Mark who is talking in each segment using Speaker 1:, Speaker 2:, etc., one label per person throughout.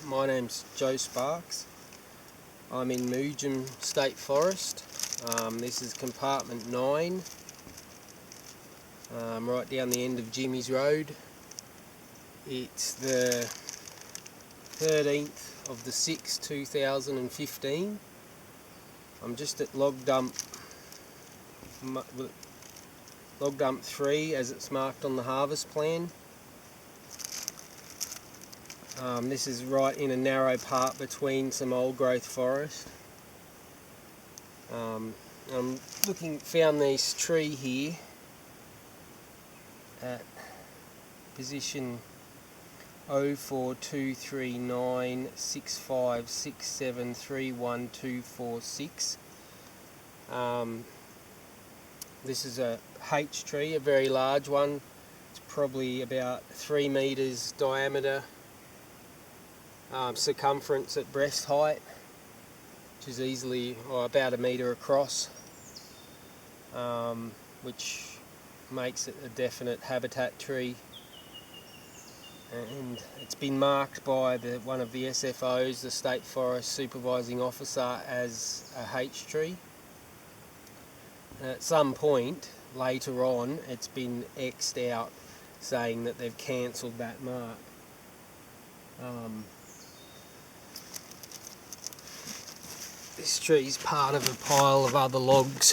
Speaker 1: My name's Joe Sparks. I'm in Moojam State Forest. This is compartment 9, right down the end of Jimmy's Road. It's the 13th of the 6th, 2015. I'm just at log dump 3 as it's marked on the harvest plan. This is right in a narrow part between some old growth forest. Found this tree here at position 04239656731246. This is a H tree, a very large one. It's probably about 3 meters diameter. Circumference at breast height, which is easily about 1 meter across, which makes it a definite habitat tree. And it's been marked by one of the SFOs, the State Forest Supervising Officer, as a H tree. And at some point later on, it's been X'd out, saying that they've cancelled that mark. This tree is part of a pile of other logs.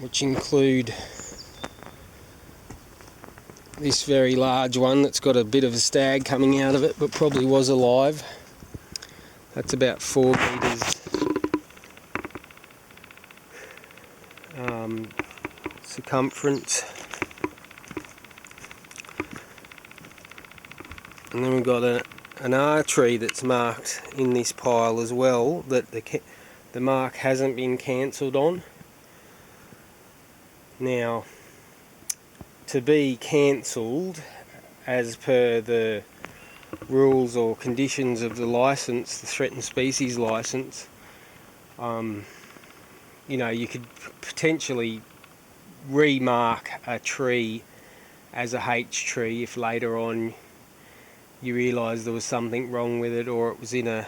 Speaker 1: Which include this very large one that's got a bit of a stag coming out of it, but probably was alive. That's about 4 meters circumference. And then we've got an R tree that's marked in this pile as well, that the mark hasn't been cancelled on. Now, to be cancelled as per the rules or conditions of the licence, the threatened species licence, you could potentially remark a tree as a H tree if later on you realise there was something wrong with it, or it was in a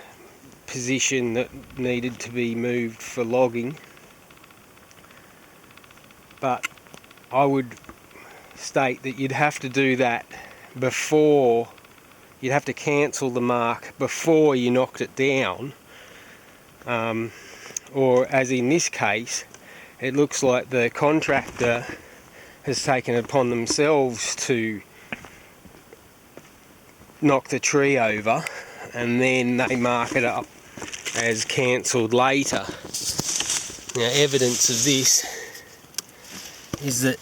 Speaker 1: position that needed to be moved for logging. But I would state that you'd have to do that before, you'd have to cancel the mark before you knocked it down, or as in this case, it looks like the contractor has taken it upon themselves to knock the tree over, and then they mark it up as cancelled later. Now, evidence of this is that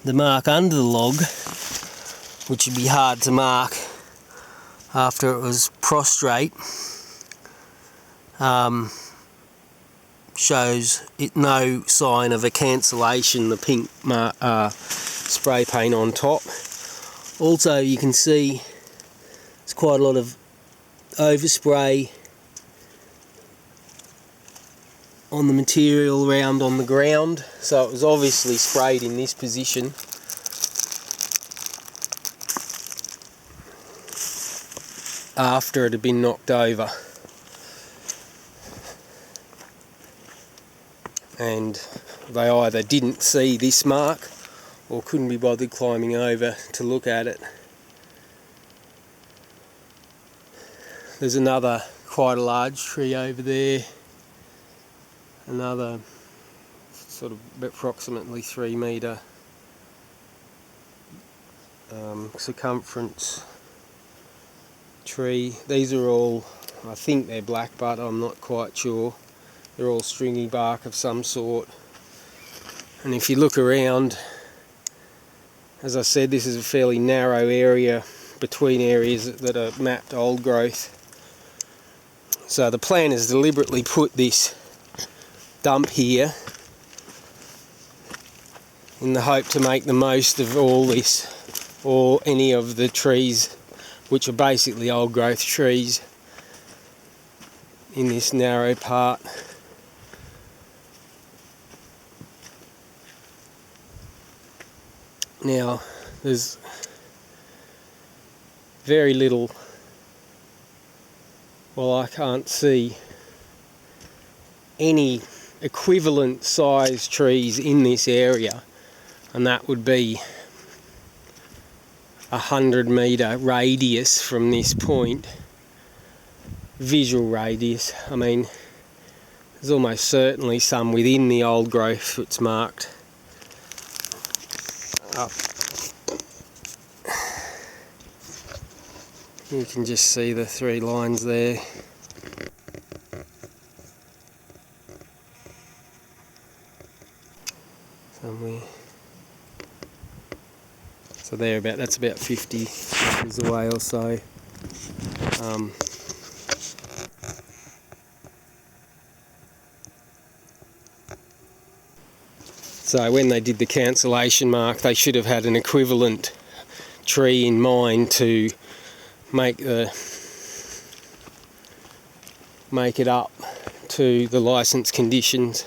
Speaker 1: the mark under the log, which would be hard to mark after it was prostrate, shows it no sign of a cancellation, the pink spray paint on top. Also, you can see there's quite a lot of overspray on the material around on the ground, so it was obviously sprayed in this position. After it had been knocked over. And they either didn't see this mark or couldn't be bothered climbing over to look at it. There's another quite a large tree over there, another sort of approximately 3 metre circumference tree. These are all, I think they're black, but I'm not quite sure. They're all stringy bark of some sort. And if you look around, as I said, this is a fairly narrow area between areas that are mapped old growth. So the plan is deliberately put this dump here in the hope to make the most of all this, or any of the trees which are basically old growth trees in this narrow part. Now, there's very little, well, I can't see any equivalent size trees in this area, and that would be 100-metre radius from this point, visual radius. I mean, there's almost certainly some within the old growth that's marked up. You can just see the 3 lines there. Somewhere. So that's about 50 metres away or so. So when they did the cancellation mark, they should have had an equivalent tree in mind to make it up to the licence conditions.